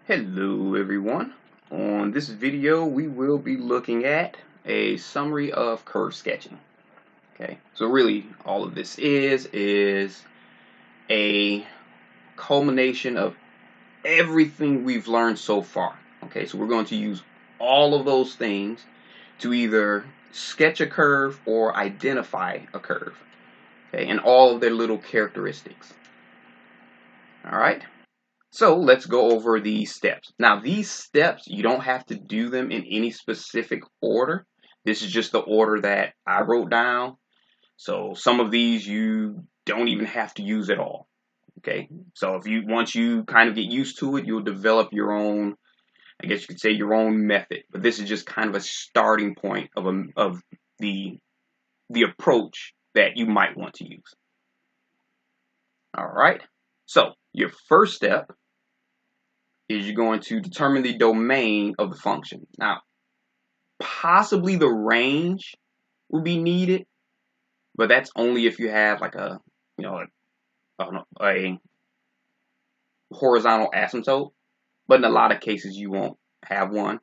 Hello everyone. On this video we will be looking at a summary of curve sketching. Okay, so really all of this is a culmination of everything we've learned so far. Okay, so we're going to use all of those things to either sketch a curve or identify a curve. Okay, and all of their little characteristics. Alright? So let's go over these steps. Now these steps, you don't have to do them in any specific order. This is just the order that I wrote down. So some of these you don't even have to use at all. Okay, so once you kind of get used to it, you'll develop your own, I guess you could say your own method. But this is just kind of a starting point of the approach that you might want to use. All right, so your first step is you're going to determine the domain of the function. Now, possibly the range will be needed, but that's only if you have like a horizontal asymptote. But in a lot of cases, you won't have one.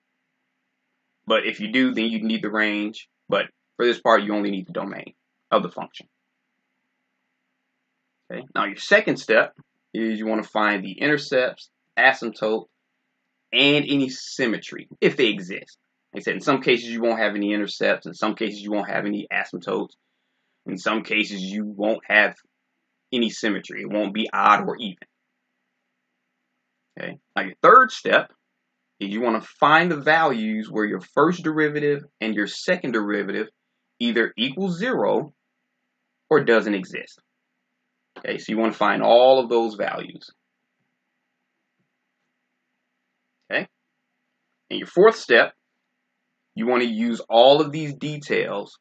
But if you do, then you need the range. But for this part, you only need the domain of the function. Okay. Now, your second step is you want to find the intercepts, asymptote, and any symmetry, if they exist. Like I said, in some cases you won't have any intercepts, in some cases you won't have any asymptotes, in some cases you won't have any symmetry. It won't be odd or even. Okay. Now your third step is you want to find the values where your first derivative and your second derivative either equals 0 or doesn't exist. Okay, so you want to find all of those values. Okay. And your fourth step, you want to use all of these details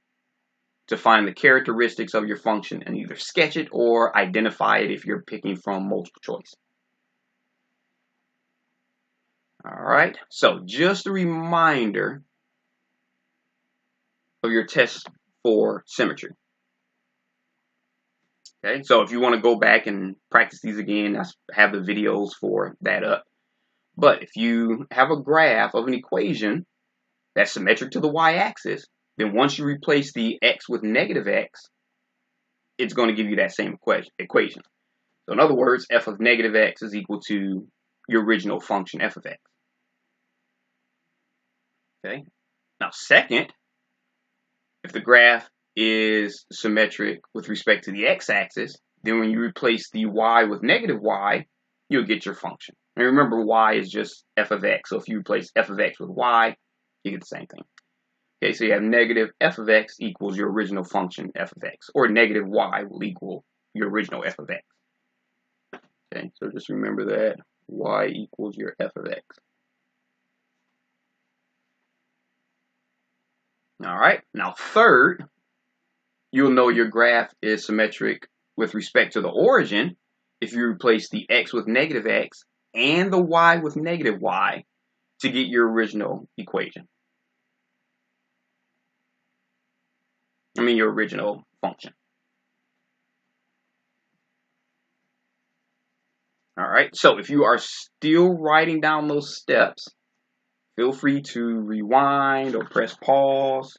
to find the characteristics of your function and either sketch it or identify it if you're picking from multiple choice. All right, so just a reminder of your test for symmetry. Okay, so if you want to go back and practice these again, I have the videos for that up. But if you have a graph of an equation that's symmetric to the y-axis, then once you replace the x with negative x, it's going to give you that same equation. So in other words, f of negative x is equal to your original function f of x. Okay. Now second, if the graph is symmetric with respect to the x-axis, then when you replace the y with negative y, you'll get your function. And remember, y is just f of x. So if you replace f of x with y, you get the same thing. Okay, so you have negative f of x equals your original function f of x, or negative y will equal your original f of x. Okay, so just remember that y equals your f of x. All right, now third, you'll know your graph is symmetric with respect to the origin if you replace the x with negative x and the y with negative y to get your original equation. I mean your original function. All right, so if you are still writing down those steps, feel free to rewind or press pause.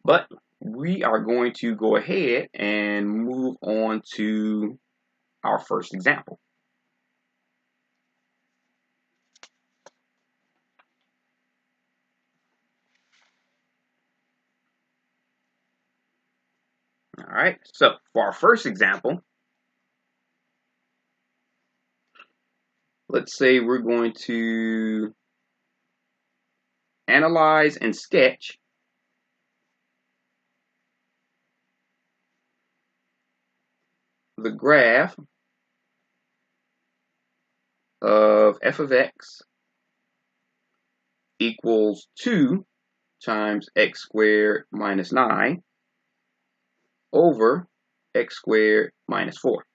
But we are going to go ahead and move on to our first example. All right, so for our first example, let's say we're going to analyze and sketch the graph of f of x equals 2 times x squared minus 9 over x squared minus 4.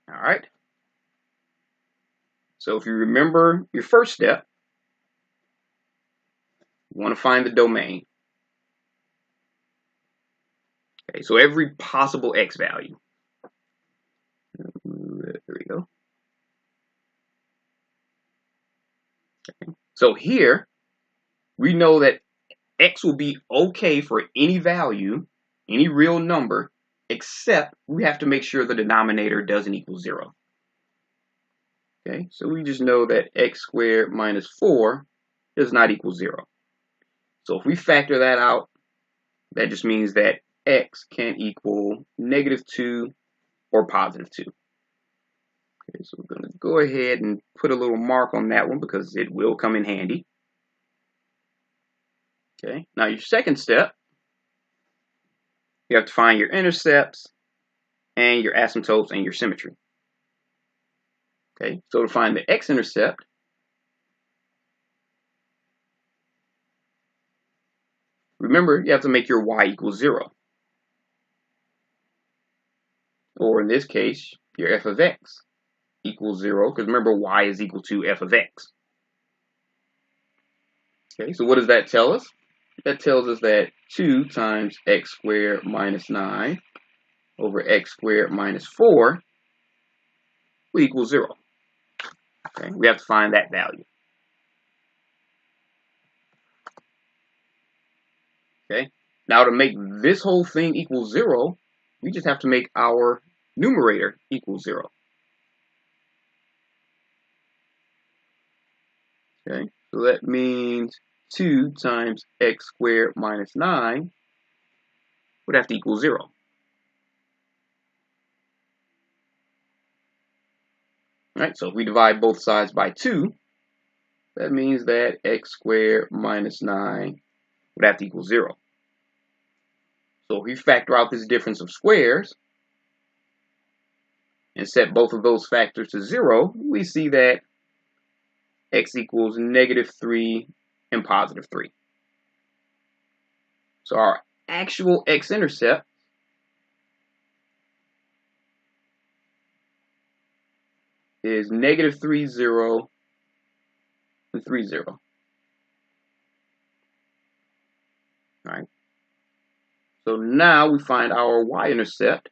All right. So if you remember your first step, you want to find the domain. Okay, so every possible x value. There we go. Okay. So here, we know that x will be okay for any value, any real number, except we have to make sure the denominator doesn't equal 0. Okay, so we just know that x squared minus 4 does not equal 0. So if we factor that out, that just means that x can equal -2 or +2. Okay, so we're going to go ahead and put a little mark on that one because it will come in handy. Okay, now your second step, you have to find your intercepts and your asymptotes and your symmetry. Okay, so to find the x-intercept, remember you have to make your y equal 0. Or in this case, your f of x equals 0, because remember y is equal to f of x. Okay, so what does that tell us? That tells us that 2 times x squared minus 9 over x squared minus 4 will equal 0. Okay, we have to find that value. Okay, now to make this whole thing equal 0, we just have to make our numerator equal 0. Okay, so that means 2 times x squared minus 9 would have to equal 0. Right, so if we divide both sides by 2, that means that x squared minus 9 would have to equal 0. So if we factor out this difference of squares and set both of those factors to 0, we see that x equals -3 and +3. So our actual x-intercept is -3, 0, and 3, 0. All right. So now we find our y-intercept.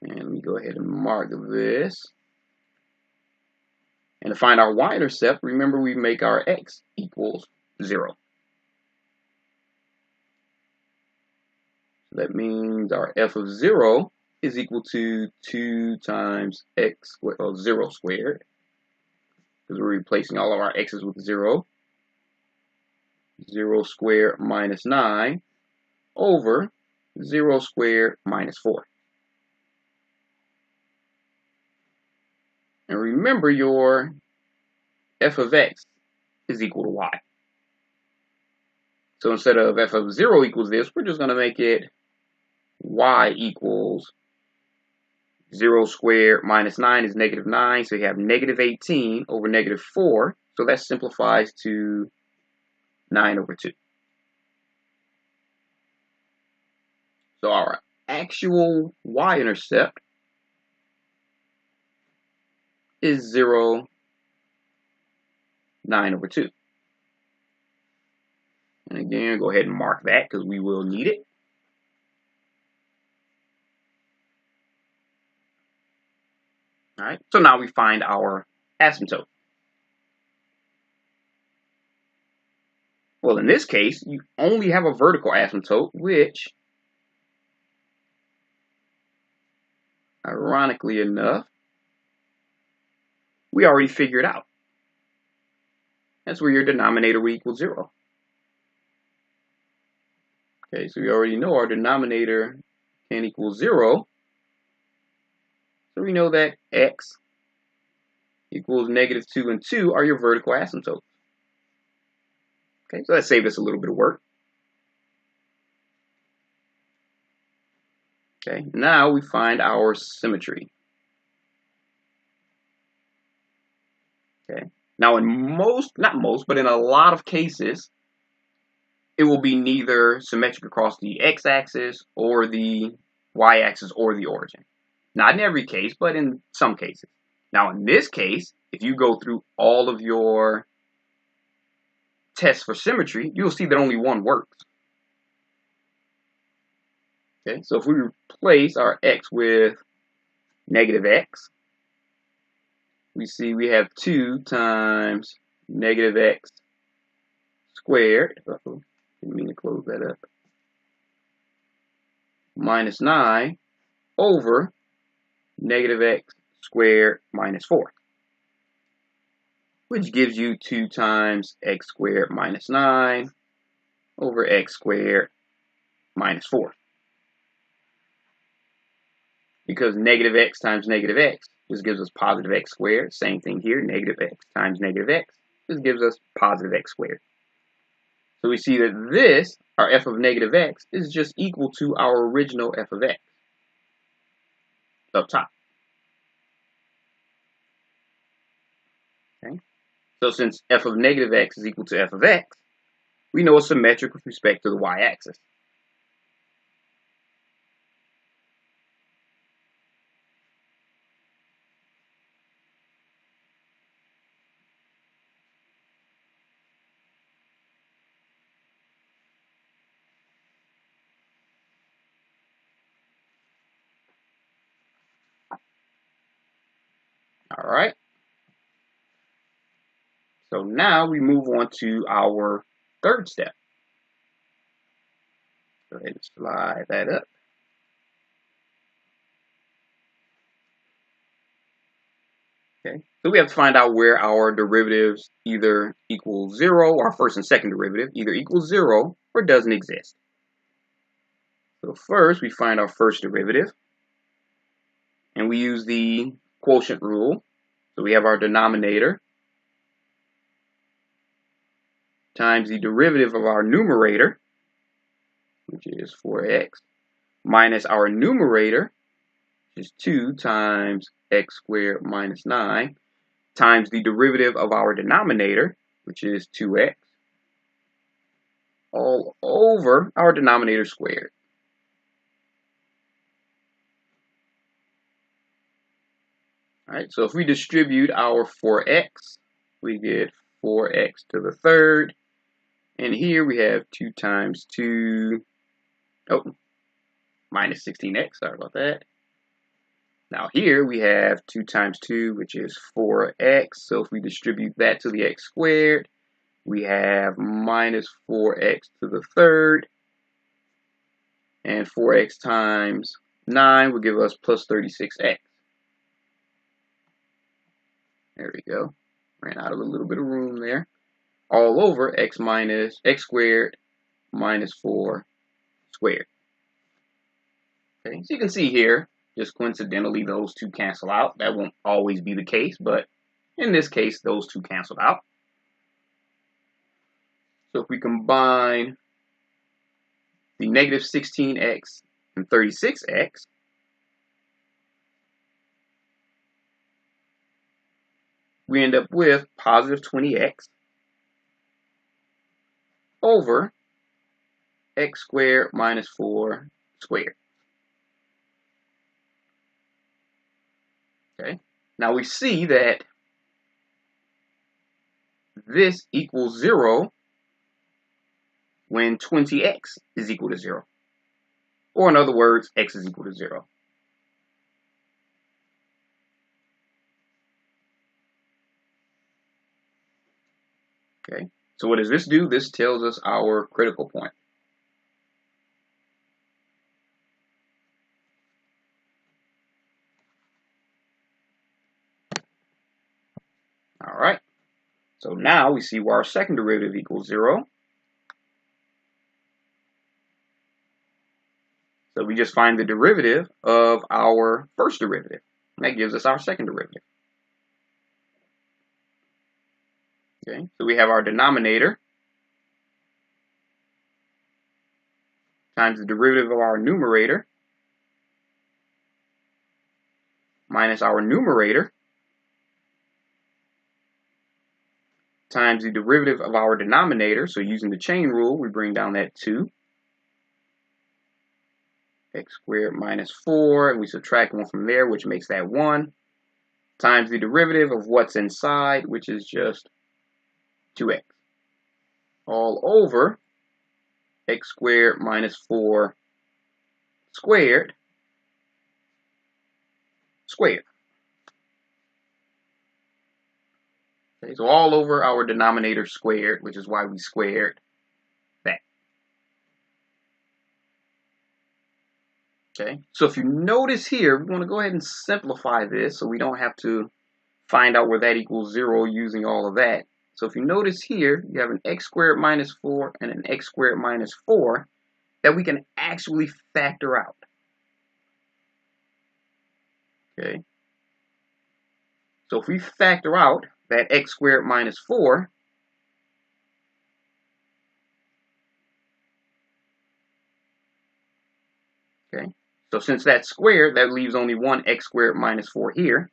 And let me go ahead and mark this. And to find our y-intercept, remember we make our x equals 0. So that means our f of 0 is equal to 2 times x squared, or 0 squared, because we're replacing all of our x's with 0. 0 squared minus 9 over 0 squared minus 4. And remember your f of x is equal to y. So instead of f of 0 equals this, we're just going to make it y equals 0 squared minus 9 is -9, so you have -18 over -4. So that simplifies to 9 over 2. So our actual y-intercept is 0, 9 over 2. And again, go ahead and mark that because we will need it. All right, so now we find our asymptote. Well, in this case, you only have a vertical asymptote, which, ironically enough, we already figured out. That's where your denominator will equal 0. Okay, so we already know our denominator can equal 0. So we know that x equals -2 and 2 are your vertical asymptotes. Okay, so that saved us a little bit of work. Okay, now we find our symmetry. Okay, now in not most, but in a lot of cases, it will be neither symmetric across the x-axis or the y-axis or the origin. Not in every case, but in some cases. Now in this case, if you go through all of your test for symmetry, you'll see that only one works. Okay, so if we replace our x with negative x, we see we have 2 times negative x squared. Uh-oh, didn't mean to close that up. Minus 9 over negative x squared minus 4, which gives you 2 times x squared minus 9 over x squared minus 4. Because negative x times negative x just gives us positive x squared. Same thing here, negative x times negative x just gives us positive x squared. So we see that this, our f of negative x, is just equal to our original f of x up top. Okay. So since f of negative x is equal to f of x, we know it's symmetric with respect to the y-axis. All right. So now we move on to our third step. Go ahead and slide that up. Okay, so we have to find out where our derivatives either equal 0, our first and second derivative either equals 0 or doesn't exist. So first we find our first derivative, and we use the quotient rule. So we have our denominator times the derivative of our numerator, which is 4x, minus our numerator, which is 2 times x squared minus 9, times the derivative of our denominator, which is 2x, all over our denominator squared. All right, so if we distribute our 4x, we get 4x to the third. And here we have 2 times 2, minus 16x, sorry about that. Now here we have 2 times 2, which is 4x. So if we distribute that to the x squared, we have minus 4x to the third. And 4x times 9 will give us plus 36x. There we go. Ran out of a little bit of room there. All over x squared minus 4 squared. Okay, so you can see here, just coincidentally, those two cancel out. That won't always be the case, but in this case, those two canceled out. So if we combine the negative 16x and 36x, we end up with positive 20x over x squared minus 4 squared. Okay, now we see that this equals 0 when 20x is equal to 0. Or in other words, x is equal to 0. Okay, so what does this do? This tells us our critical point. All right, so now we see where our second derivative equals 0. So we just find the derivative of our first derivative. And that gives us our second derivative. Okay, so we have our denominator times the derivative of our numerator minus our numerator times the derivative of our denominator. So using the chain rule, we bring down that 2. X squared minus 4, and we subtract 1 from there, which makes that 1, times the derivative of what's inside, which is just 2x. all over x squared minus 4 squared squared. Okay, so all over our denominator squared, which is why we squared that. Okay, so if you notice here, we want to go ahead and simplify this so we don't have to find out where that equals 0 using all of that. So if you notice here, you have an x squared minus 4 and an x squared minus 4 that we can actually factor out. Okay, so if we factor out that x squared minus 4, okay, so since that's squared, that leaves only one x squared minus 4 here,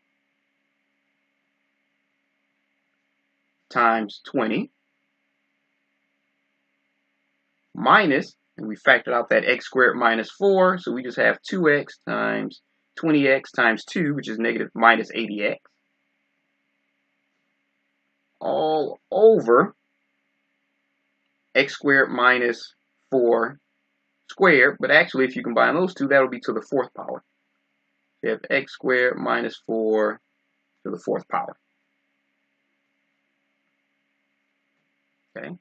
times 20, minus, and we factored out that x squared minus 4, so we just have 2x times 20x times 2, which is negative minus 80x, all over x squared minus 4 squared, but actually if you combine those two, that'll be to the 4th power. So you have x squared minus 4 to the 4th power. Okay,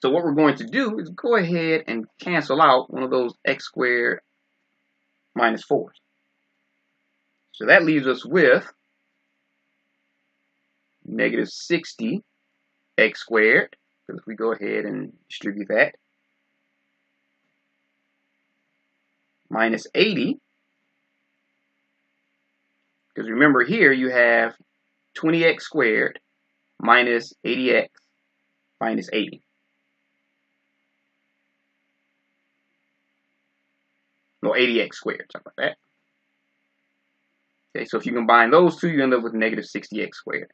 so what we're going to do is go ahead and cancel out one of those x squared minus 4s. So that leaves us with negative 60 x squared, because if we go ahead and distribute that, minus 80, because remember here you have 20x squared minus 80x minus 80. No, 80x squared, something like that. Okay, so if you combine those two, you end up with negative 60x squared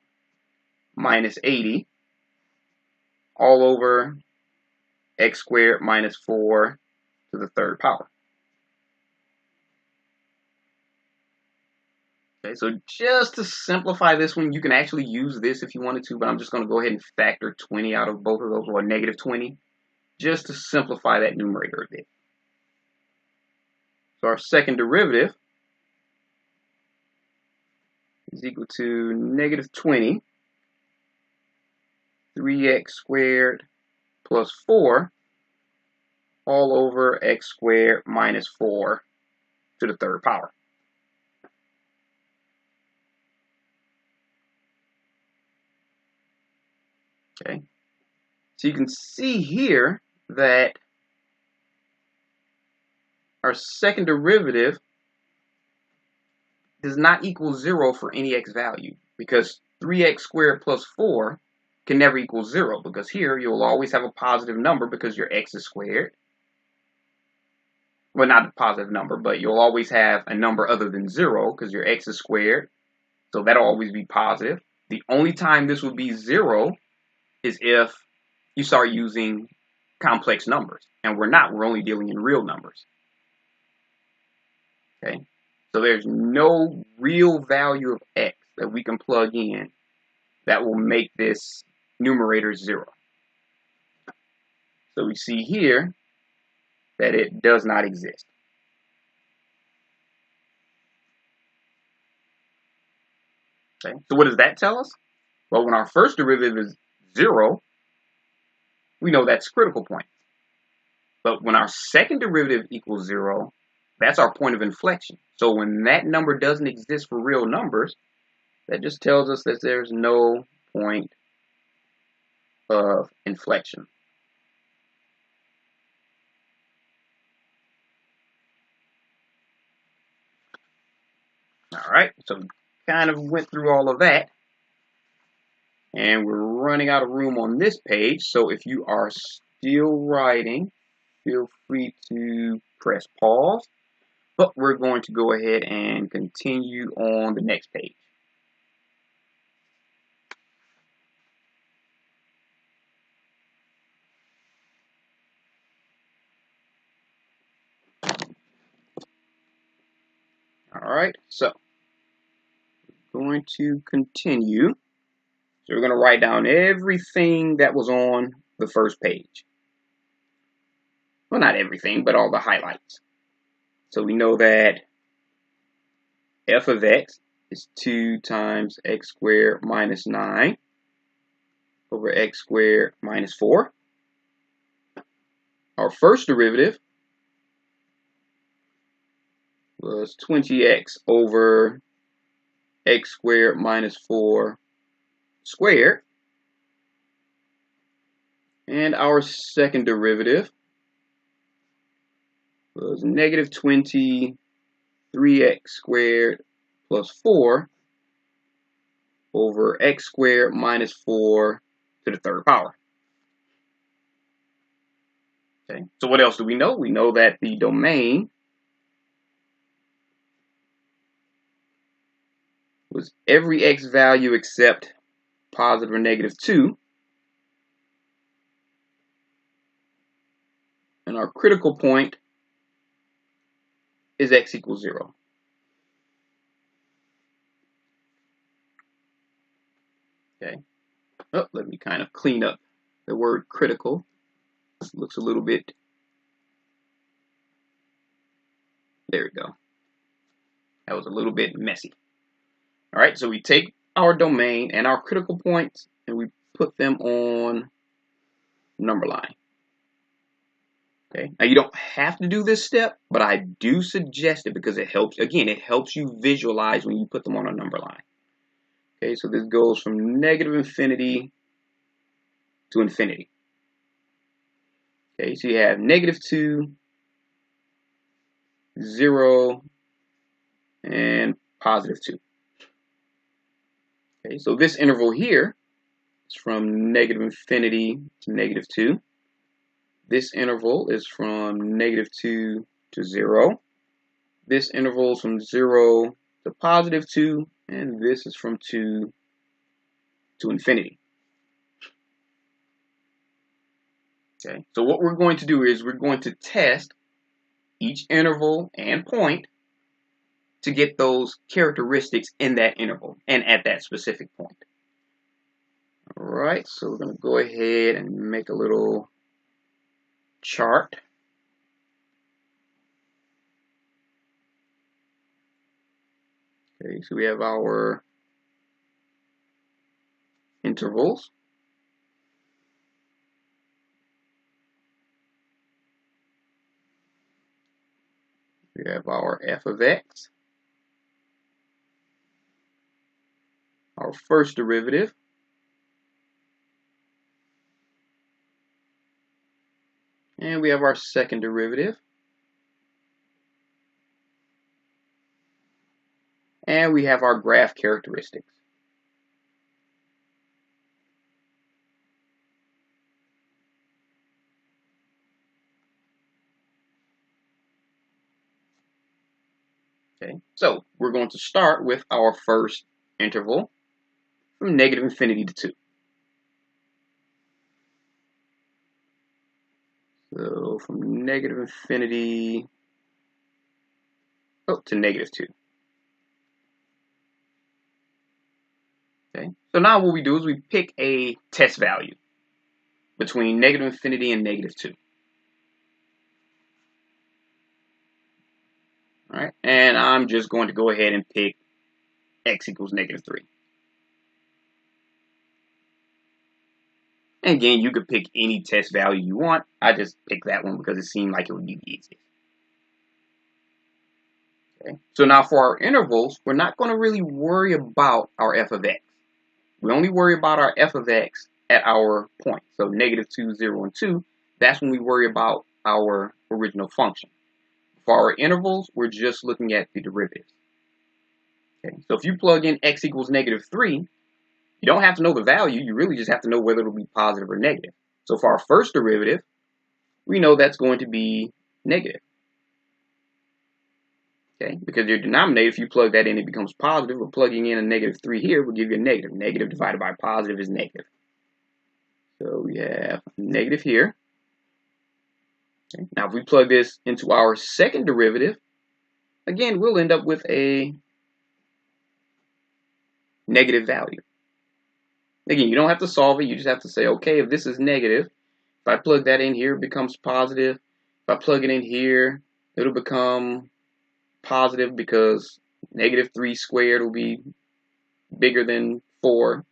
minus 80 all over x squared minus 4 to the 3rd power. Okay, so just to simplify this one, you can actually use this if you wanted to, but I'm just going to go ahead and factor 20 out of both of those, or negative 20, just to simplify that numerator a bit. So our second derivative is equal to negative 20, 3x squared plus 4 all over x squared minus 4 to the 3rd power. Okay, so you can see here that our second derivative does not equal 0 for any x value, because 3x squared plus 4 can never equal 0, because here you'll always have a positive number because your x is squared. Well, not a positive number, but you'll always have a number other than 0 because your x is squared, so that'll always be positive. The only time this would be 0 is if you start using complex numbers, and we're not. We're only dealing in real numbers. Okay, so there's no real value of x that we can plug in that will make this numerator 0. So we see here that it does not exist. Okay, so what does that tell us? Well, when our first derivative is 0, we know that's critical point. But when our second derivative equals 0, that's our point of inflection. So when that number doesn't exist for real numbers, that just tells us that there's no point of inflection. All right, so we kind of went through all of that, and we're running out of room on this page. So if you are still writing, feel free to press pause, but we're going to go ahead and continue on the next page. All right, so we're going to continue. So we're going to write down everything that was on the first page. Well, not everything, but all the highlights. So we know that f of x is 2 times x squared minus 9 over x squared minus 4. Our first derivative was 20x over x squared minus 4 squared. And our second derivative was negative 20 3x squared plus 4 over x squared minus 4 to the third power. Okay, so what else do we know? We know that the domain was every x value except positive or negative 2. And our critical point is x equals 0. Okay. Oh, let me kind of clean up the word critical. It looks a little bit. There we go. That was a little bit messy. All right, so we take our domain and our critical points and we put them on number line. Okay. Now you don't have to do this step, but I do suggest it because it helps. Again, it helps you visualize when you put them on a number line. Okay, so this goes from negative infinity to infinity. Okay, so you have negative 2, 0, and positive 2. Okay, so this interval here is from negative infinity to negative 2. This interval is from negative 2 to 0. This interval is from 0 to positive 2. And this is from 2 to infinity. Okay, so what we're going to do is we're going to test each interval and point to get those characteristics in that interval and at that specific point. All right, so we're going to go ahead and make a little chart. Okay, so we have our intervals. We have our f of x, our first derivative, and we have our second derivative, and we have our graph characteristics. Okay, so we're going to start with our first interval from negative infinity to 2. So from negative infinity to negative 2. Okay, so now what we do is we pick a test value between negative infinity and negative 2. All right, and I'm just going to go ahead and pick x equals negative 3. And again, you could pick any test value you want. I just picked that one because it seemed like it would be the easiest. Okay, so now for our intervals, we're not going to really worry about our f of x. We only worry about our f of x at our point. So negative 2, 0, and 2, that's when we worry about our original function. For our intervals, we're just looking at the derivatives. Okay, so if you plug in x equals negative 3, you don't have to know the value. You really just have to know whether it'll be positive or negative. So for our first derivative, we know that's going to be negative. Okay, because your denominator, if you plug that in, it becomes positive. But plugging in a negative 3 here will give you a negative. Negative divided by positive is negative. So we have negative here. Okay. Now, if we plug this into our second derivative, again, we'll end up with a negative value. Again, you don't have to solve it. You just have to say, okay, if this is negative, If I plug that in here, it becomes positive. If I plug it in here, it'll become positive because -3 squared will be bigger than 4.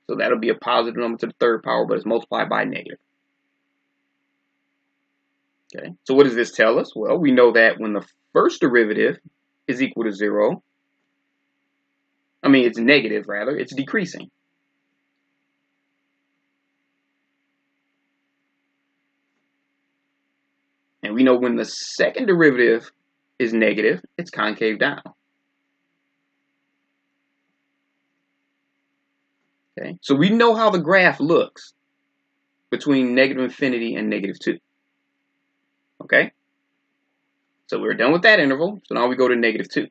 So that'll be a positive number to the third power, but it's multiplied by negative. Okay, so what does this tell us? Well, we know that when the first derivative is equal to 0, it's negative rather, it's decreasing. And we know when the second derivative is negative, it's concave down. Okay, so we know how the graph looks between -infinity and -2. Okay, so we're done with that interval, so now we go to -2.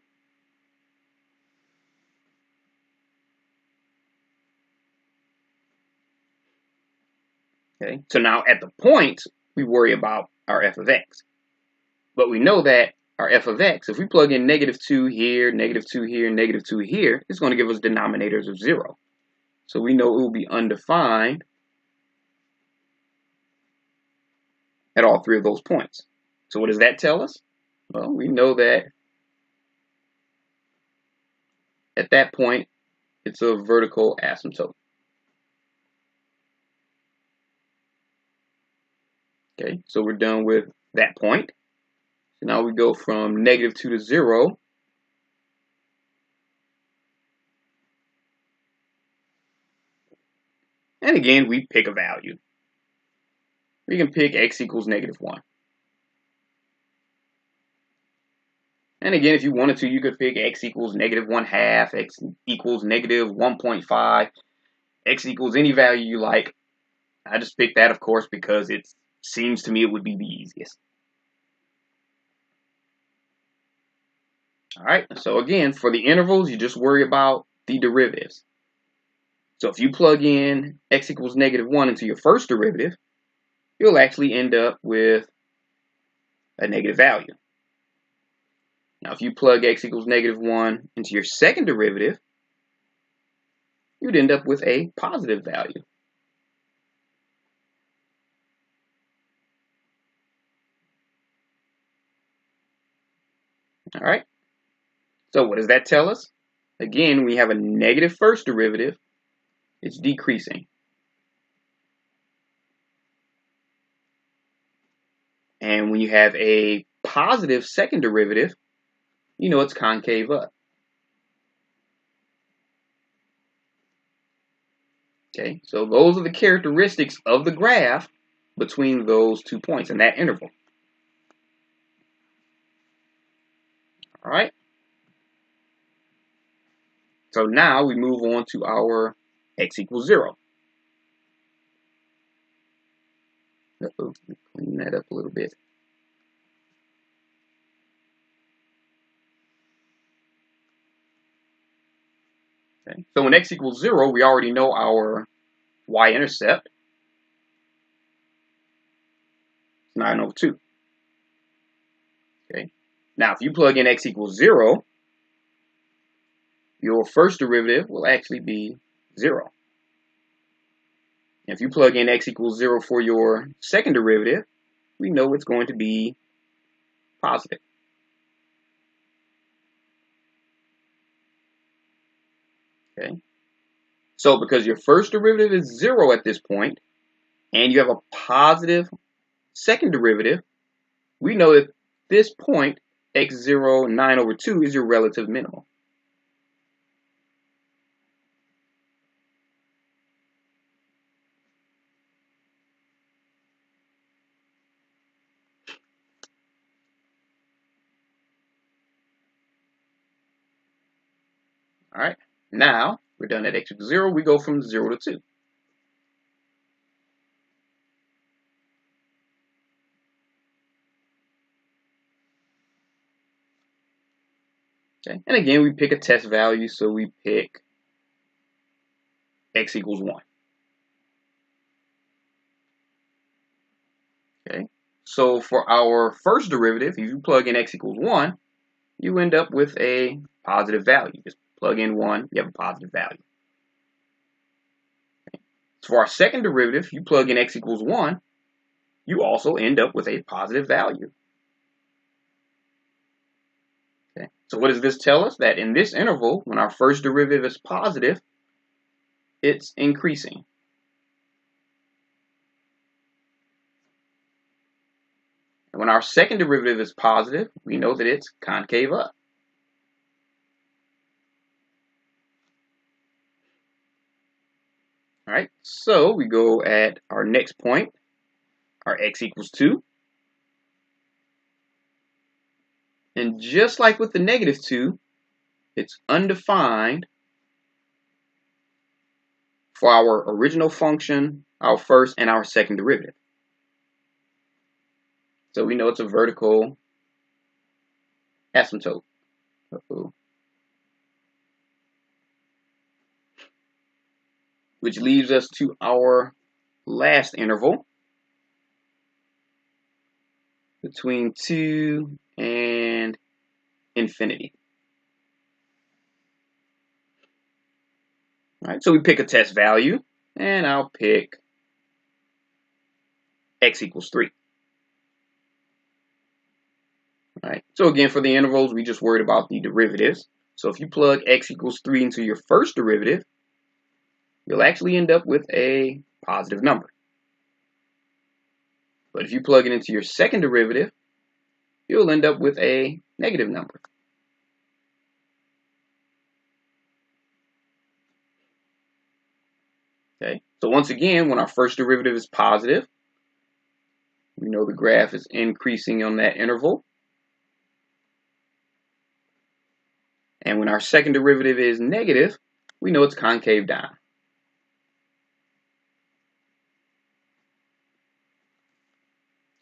Okay, so now at the point, we worry about our f of x. But we know that our f of x, if we plug in -2 here, -2 here, -2 here, it's going to give us denominators of 0. So we know it will be undefined at all three of those points. So what does that tell us? Well, we know that at that point, it's a vertical asymptote. Okay, so we're done with that point. So now we go from -2 to 0. And again, we pick a value. We can pick x equals -1. And again, if you wanted to, you could pick x equals -1/2, x equals -1.5, x equals any value you like. I just picked that, of course, because it seems to me it would be the easiest. All right, so again, for the intervals, you just worry about the derivatives. So if you plug in x equals -1 into your first derivative, you'll actually end up with a negative value. Now, if you plug x equals -1 into your second derivative, you'd end up with a positive value. All right. So what does that tell us? Again, we have a negative first derivative. It's decreasing. And when you have a positive second derivative, you know it's concave up. Okay, so those are the characteristics of the graph between those 2 points in that interval. All right. So now we move on to our x equals 0. Clean that up a little bit. Okay. So when x equals 0, we already know our y-intercept. It's 9/2. Okay. Now, if you plug in x equals 0, your first derivative will actually be 0. If you plug in x equals 0 for your second derivative, we know it's going to be positive. Okay. So because your first derivative is 0 at this point, and you have a positive second derivative, we know that this point, x0, 9/2, is your relative minimum. All right, now we're done at x equals 0. We go from 0 to 2. Okay, and again, we pick a test value, so we pick x equals 1. Okay, so for our first derivative, if you plug in x equals 1, you end up with a positive value. Just plug in 1, you have a positive value. Okay. So for our second derivative, you plug in x equals 1, you also end up with a positive value. Okay. So what does this tell us? That in this interval, when our first derivative is positive, it's increasing. And when our second derivative is positive, we know that it's concave up. All right, so we go at our next point, our x equals 2. And just like with the negative 2, it's undefined for our original function, our first and our second derivative. So we know it's a vertical asymptote. Which leaves us to our last interval between 2 and infinity. All right, so we pick a test value, and I'll pick x equals 3. All right, so again, for the intervals, we just worried about the derivatives. So if you plug x equals 3 into your first derivative, you'll actually end up with a positive number. But if you plug it into your second derivative, you'll end up with a negative number. Okay, so once again, when our first derivative is positive, we know the graph is increasing on that interval. And when our second derivative is negative, we know it's concave down.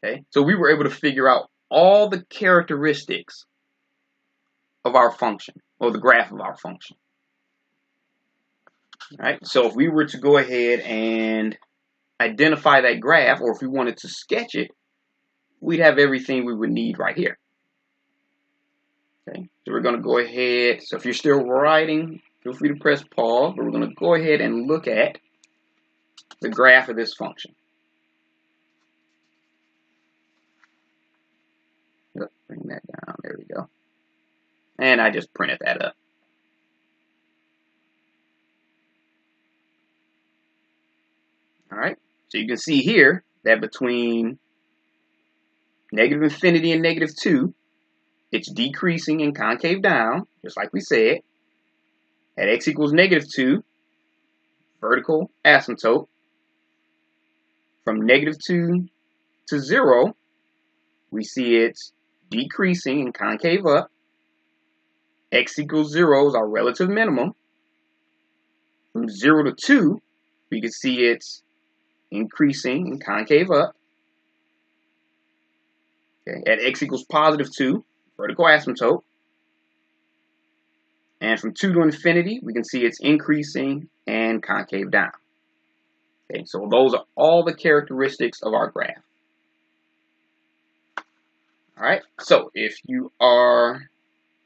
Okay, so we were able to figure out all the characteristics of our function, or the graph of our function. All right, so if we were to go ahead and identify that graph, or if we wanted to sketch it, we'd have everything we would need right here. Okay, so we're going to go ahead. So if you're still writing, feel free to press pause, but we're going to go ahead and look at the graph of this function. Let's bring that down. There we go. And I just printed that up. All right, so you can see here that between negative infinity and negative 2, it's decreasing in concave down, just like we said. At x equals negative 2, vertical asymptote. From negative 2 to 0, we see it's decreasing in concave up. X equals 0 is our relative minimum. From 0 to 2, we can see it's increasing in concave up. Okay. At x equals positive 2, vertical asymptote. And from 2 to infinity, we can see it's increasing and concave down. Okay, so those are all the characteristics of our graph. All right, so if you are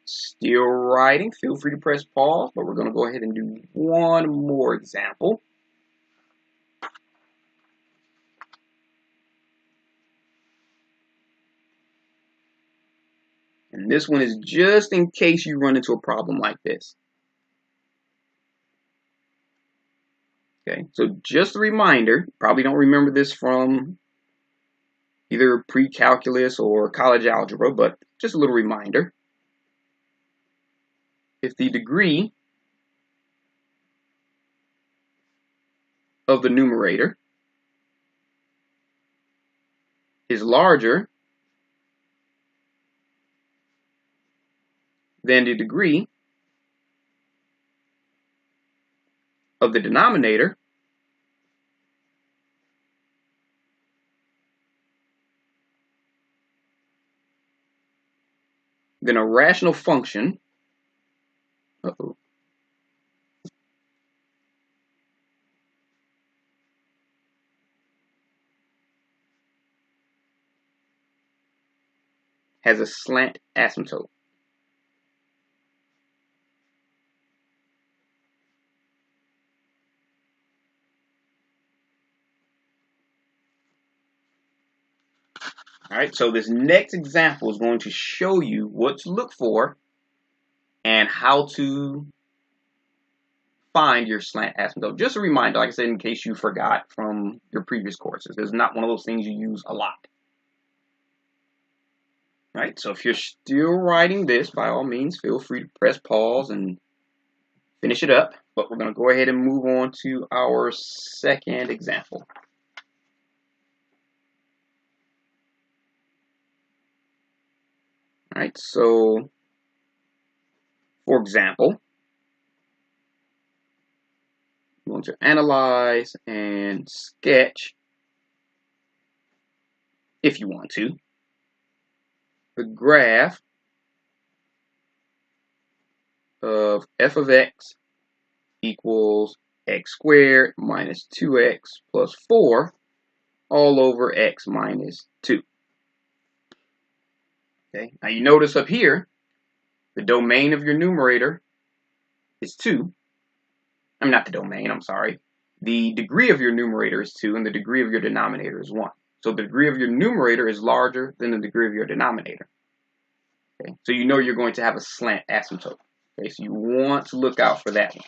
still writing, feel free to press pause, but we're going to go ahead and do one more example. And this one is just in case you run into a problem like this. Okay, so just a reminder, probably don't remember this from either pre-calculus or college algebra, but just a little reminder. If the degree of the numerator is larger than the degree of the denominator, then a rational function has a slant asymptote. All right, so this next example is going to show you what to look for and how to find your slant asymptote. Just a reminder, like I said, in case you forgot from your previous courses, it's not one of those things you use a lot. All right, so if you're still writing this, by all means, feel free to press pause and finish it up. But we're going to go ahead and move on to our second example. All right, so for example, I'm going to analyze and sketch, if you want to, the graph of f of x equals x squared minus 2x plus 4 all over x minus 2. Okay, now you notice up here, the domain of your numerator is 2. I'm not the domain, I'm sorry. The degree of your numerator is 2 and the degree of your denominator is 1. So the degree of your numerator is larger than the degree of your denominator. Okay, so you know you're going to have a slant asymptote. Okay, so you want to look out for that one.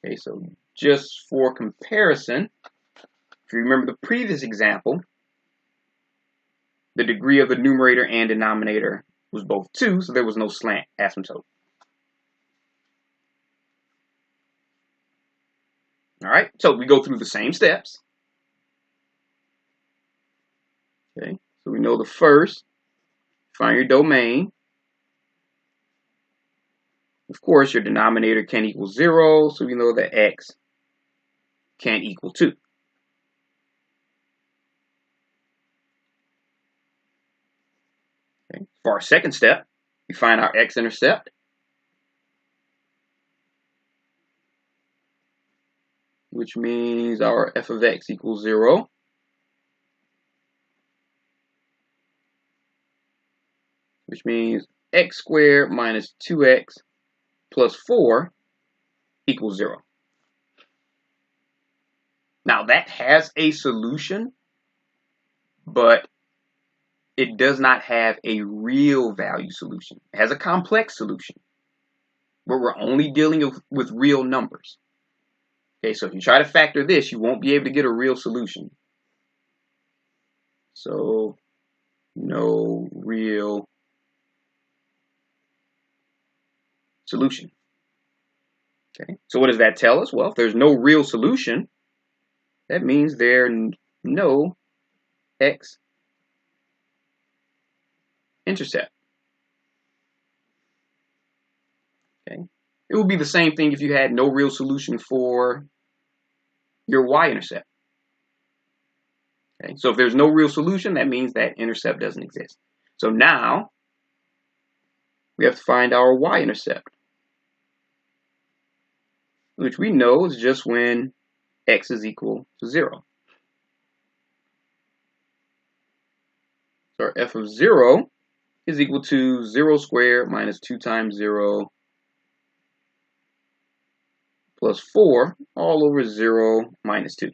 Okay, so just for comparison, if you remember the previous example, the degree of the numerator and denominator was both 2, so there was no slant asymptote. All right, so we go through the same steps. Okay, so we know the first, find your domain. Of course, your denominator can't equal 0, so we know that x can't equal 2. Okay. For our second step, we find our x-intercept. Which means our f of x equals 0. Which means x squared minus 2x plus 4 equals 0. Now that has a solution, but it does not have a real value solution. It has a complex solution, but we're only dealing with real numbers. Okay, so if you try to factor this, you won't be able to get a real solution. So, no real solution. Okay, so what does that tell us? Well, if there's no real solution, that means there's no X-intercept. Okay, it would be the same thing if you had no real solution for your Y-intercept. Okay, so if there's no real solution, that means that intercept doesn't exist. So now we have to find our Y-intercept, which we know is just when x is equal to 0. So our f of 0 is equal to 0 squared minus 2 times 0 plus 4 all over 0 minus 2,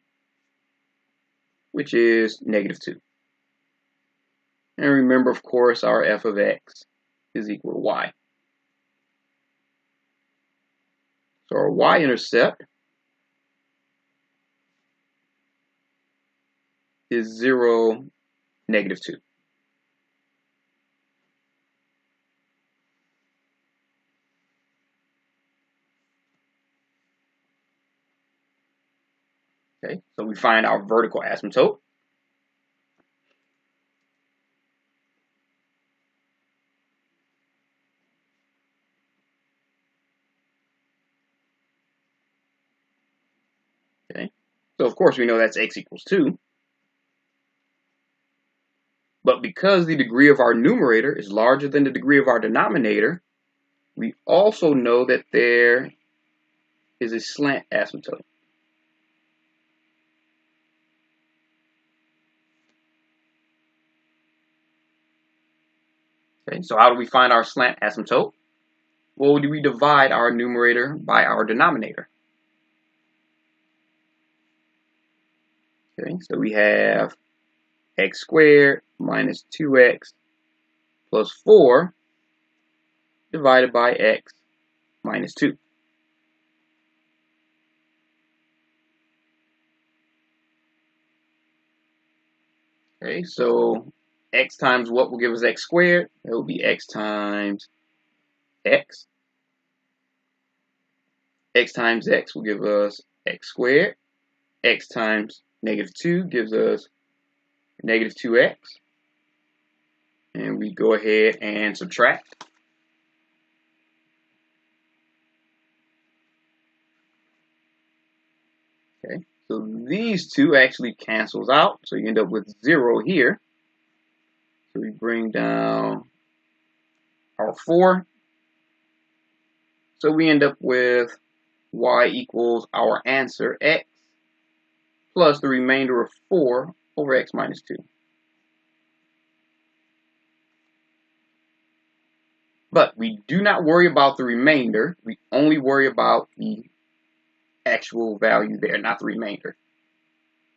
which is negative 2. And remember, of course, our f of x is equal to y. So our y-intercept is 0, negative 2. Okay, so we find our vertical asymptote. Okay, so of course we know that's x equals 2. But because the degree of our numerator is larger than the degree of our denominator, we also know that there is a slant asymptote. Okay, so how do we find our slant asymptote? Well, do we divide our numerator by our denominator? Okay, so we have x squared minus 2x plus 4 divided by x minus 2. Okay, so x times what will give us x squared? It will be x times x. X times x will give us x squared. X times negative 2 gives us negative 2x. And we go ahead and subtract. Okay, so these two actually cancels out, so you end up with 0 here. So we bring down our 4. So we end up with y equals our answer, x, plus the remainder of 4 over x minus 2. But we do not worry about the remainder. We only worry about the actual value there, not the remainder.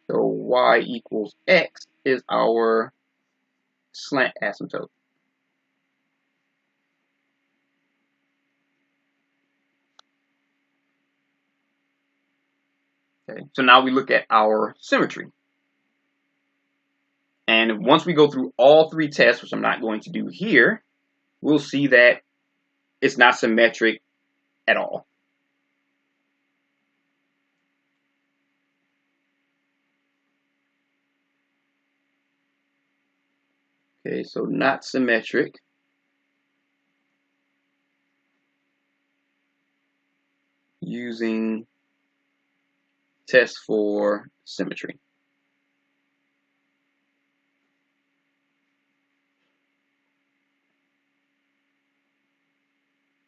So y equals x is our slant asymptote. Okay, so now we look at our symmetry. And once we go through all 3 tests, which I'm not going to do here, we'll see that it's not symmetric at all. Okay, so not symmetric. Using tests for symmetry.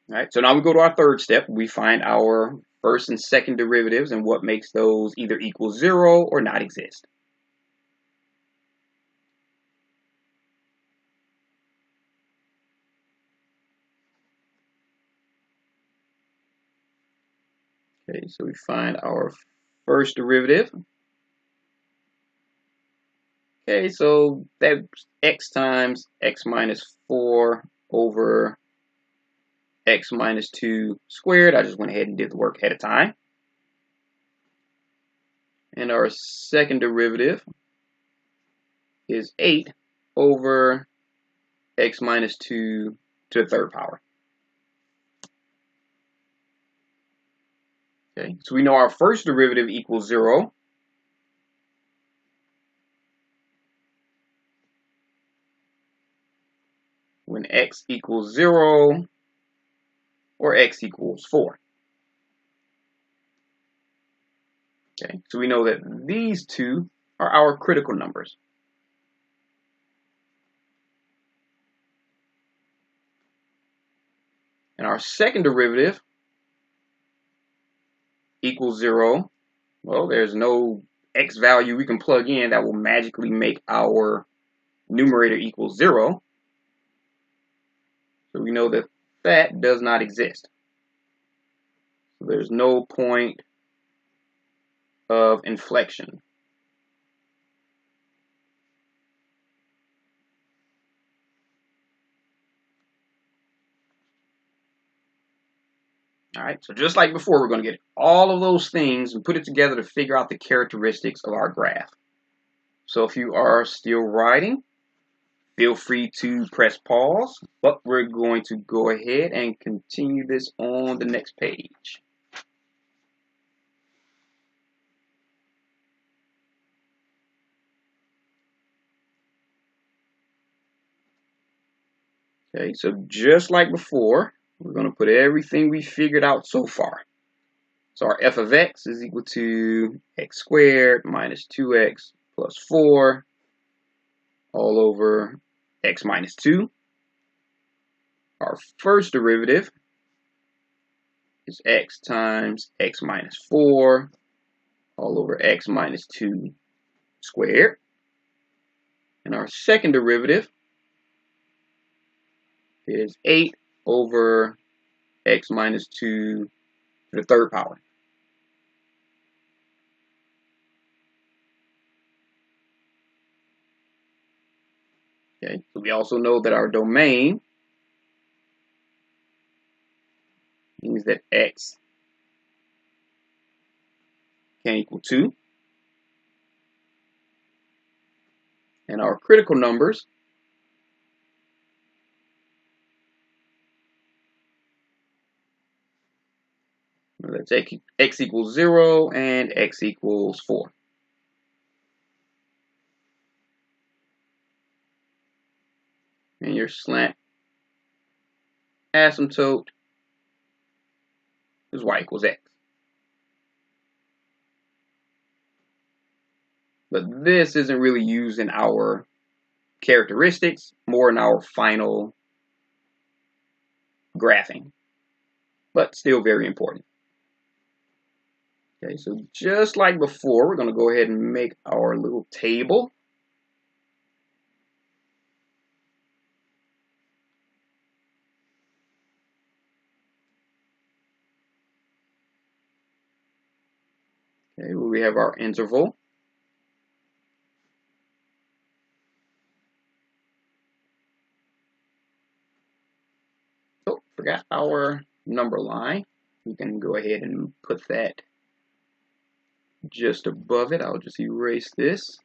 All right, so now we go to our third step. We find our first and second derivatives and what makes those either equal 0 or not exist. Okay, so we find our first derivative. Okay, so that's x times x minus 4 over x minus 2 squared. I just went ahead and did the work ahead of time. And our second derivative is 8 over x minus 2 to the third power. Okay, so we know our first derivative equals 0. When x equals 0 or x equals 4. Okay, so we know that these two are our critical numbers. And our second derivative equals 0. Well, there's no x value we can plug in that will magically make our numerator equal 0. So we know that that does not exist. So there's no point of inflection. All right, so just like before, we're going to get all of those things and put it together to figure out the characteristics of our graph. So if you are still writing, feel free to press pause, but we're going to go ahead and continue this on the next page. Okay, so just like before, we're going to put everything we figured out so far. So our f of x is equal to x squared minus 2x plus 4 all over x minus 2. Our first derivative is x times x minus 4 all over x minus 2 squared. And our second derivative is 8 over x minus 2 to the third power. Okay, so we also know that our domain means that x can equal 2. And our critical numbers that's x equals 0 and x equals 4. And your slant asymptote is y equals x. But this isn't really used in our characteristics, more in our final graphing, but still very important. Okay, so just like before, we're going to go ahead and make our little table. Okay, where we have our interval. Oh, forgot our number line. We can go ahead and put that just above it. I'll just erase this.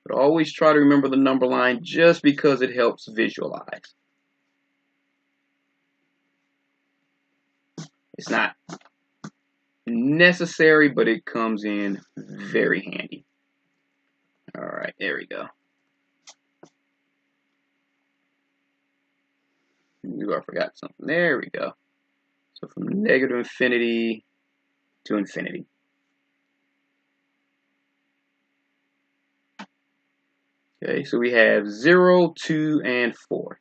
But always try to remember the number line just because it helps visualize. It's not necessary, but it comes in very handy. All right, there we go. I forgot something. There we go. So from negative infinity to infinity. Okay, so we have 0, 2, and 4.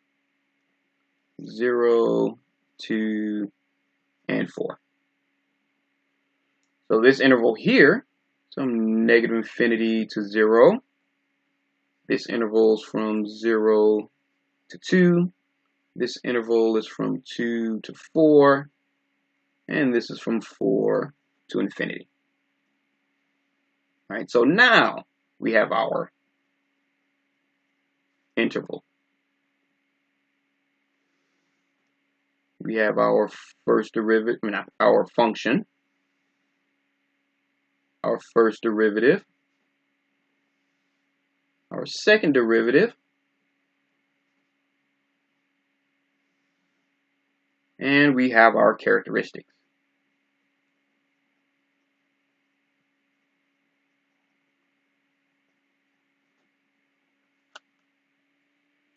0, 2, and 4. So this interval here, from negative infinity to 0. This interval is from 0 to 2. This interval is from 2 to 4. And this is from 4 to infinity. All right, so now we have our interval. We have our first derivative, our function, our first derivative, our second derivative, and we have our characteristics.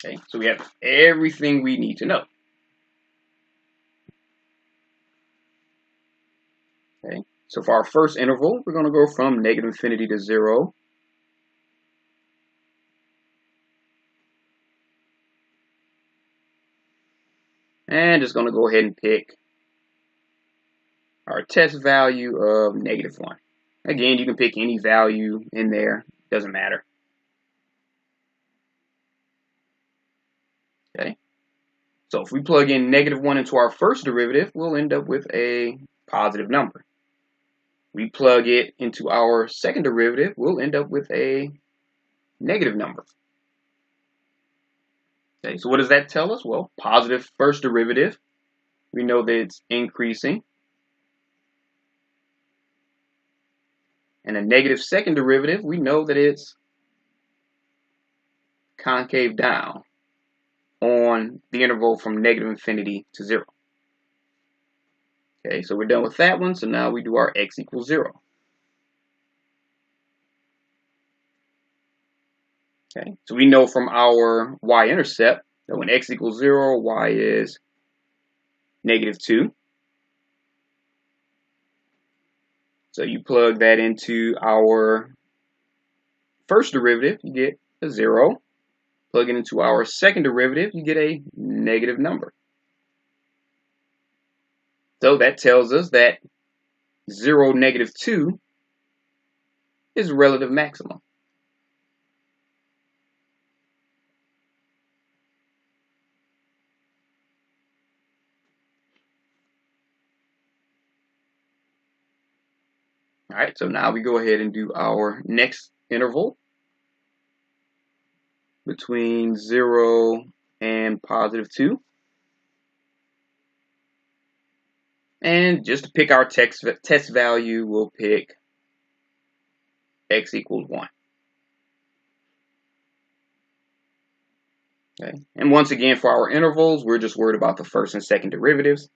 Okay, so we have everything we need to know. Okay, so for our first interval, we're going to go from negative infinity to 0. And just going to go ahead and pick our test value of -1. Again, you can pick any value in there, doesn't matter. Okay, so if we plug in -1 into our first derivative, we'll end up with a positive number. We plug it into our second derivative, we'll end up with a negative number. Okay, so what does that tell us? Well, positive first derivative, we know that it's increasing. And a negative second derivative, we know that it's concave down on the interval from negative infinity to 0. Okay, so we're done with that one. So now we do our x equals 0. Okay, so we know from our y-intercept that when x equals 0, y is -2. So you plug that into our first derivative, you get a 0. Plug it into our second derivative, you get a negative number. So that tells us that 0, -2 is relative maximum. All right, so now we go ahead and do our next interval. between 0 and positive 2. And just to pick our test value, we'll pick x equals 1. Okay. And once again, for our intervals, we're just worried about the first and second derivatives.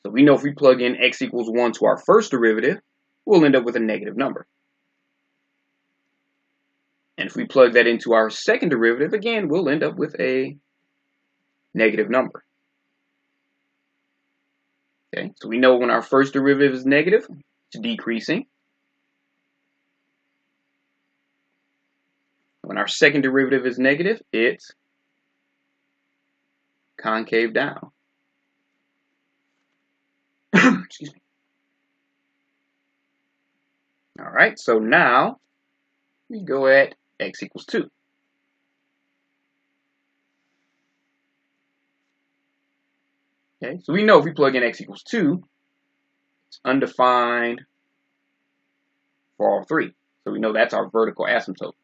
So we know if we plug in x equals 1 to our first derivative, we'll end up with a negative number. And if we plug that into our second derivative, again, we'll end up with a negative number. Okay, so we know when our first derivative is negative, it's decreasing. When our second derivative is negative, it's concave down. Excuse me. All right, so now we go at x equals 2. Okay, so we know if we plug in x equals 2, it's undefined for all three. So we know that's our vertical asymptote.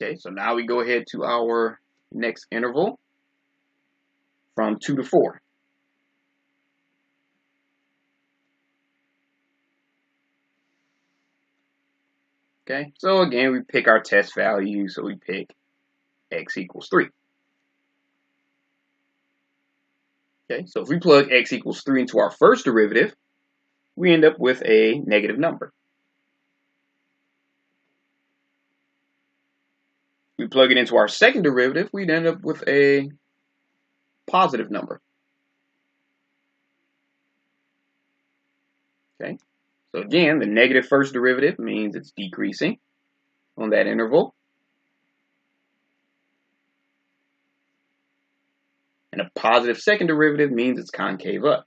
Okay, so now we go ahead to our next interval from 2 to 4. Okay, so again, we pick our test value, so we pick x equals 3. Okay, so if we plug x equals 3 into our first derivative, we end up with a negative number. We plug it into our second derivative, we'd end up with a positive number. Okay, so again, the negative first derivative means it's decreasing on that interval. And a positive second derivative means it's concave up.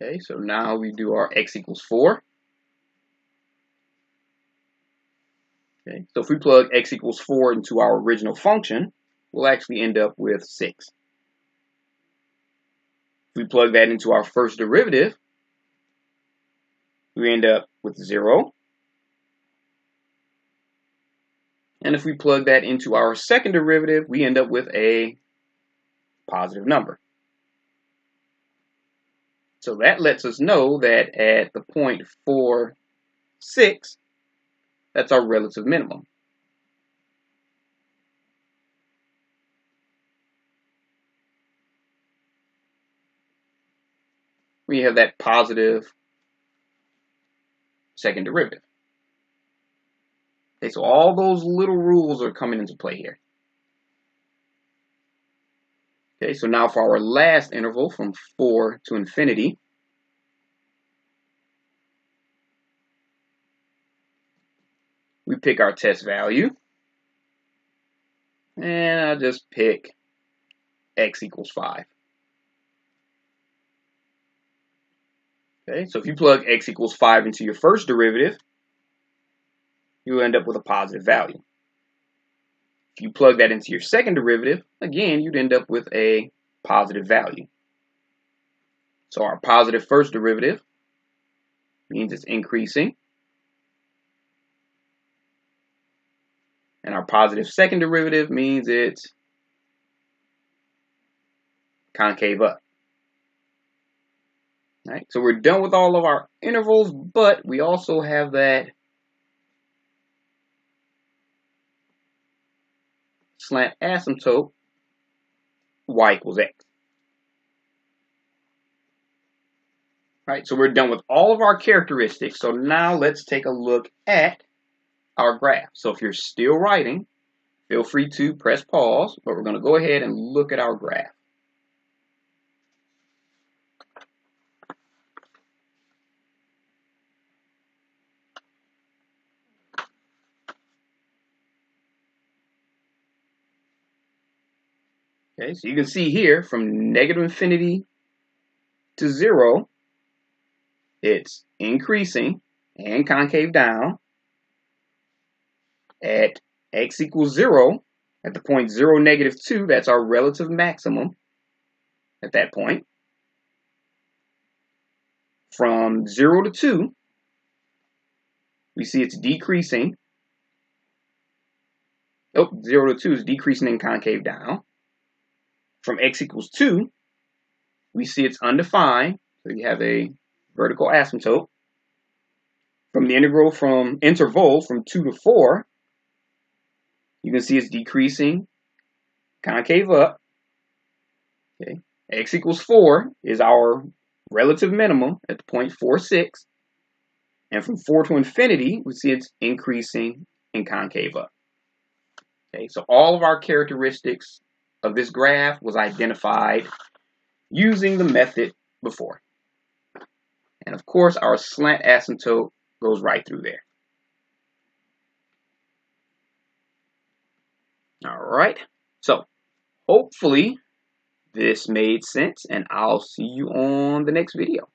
Okay, so now we do our x equals 4. Okay, so if we plug x equals 4 into our original function, we'll actually end up with 6. If we plug that into our first derivative, we end up with 0. And if we plug that into our second derivative, we end up with a positive number. So that lets us know that at the point 4, 6, that's our relative minimum. We have that positive second derivative. Okay, so all those little rules are coming into play here. Okay, so now for our last interval from 4 to infinity, we pick our test value, and I'll just pick x equals 5. Okay, so if you plug x equals 5 into your first derivative, you end up with a positive value. If you plug that into your second derivative, again, you'd end up with a positive value. So our positive first derivative means it's increasing. And our positive second derivative means it's concave up. All right, so we're done with all of our intervals, but we also have that slant asymptote y equals x. All right, so we're done with all of our characteristics. So now let's take a look at our graph. So if you're still writing, feel free to press pause, but we're going to go ahead and look at our graph. Okay, so you can see here from negative infinity to 0, it's increasing and concave down. At x equals 0, At the point 0, -2, that's our relative maximum at that point. From 0 to 2, we see it's decreasing. Oh, 0 to 2 is decreasing in concave down. From x equals 2, we see it's undefined. So you have a vertical asymptote. From the interval from 2 to 4, you can see it's decreasing concave up. Okay. X equals 4 is our relative minimum at the point 4, 6. And from 4 to infinity, we see it's increasing in concave up. Okay, so all of our characteristics of this graph was identified using the method before. And of course, our slant asymptote goes right through there. All right, so hopefully this made sense, and I'll see you on the next video.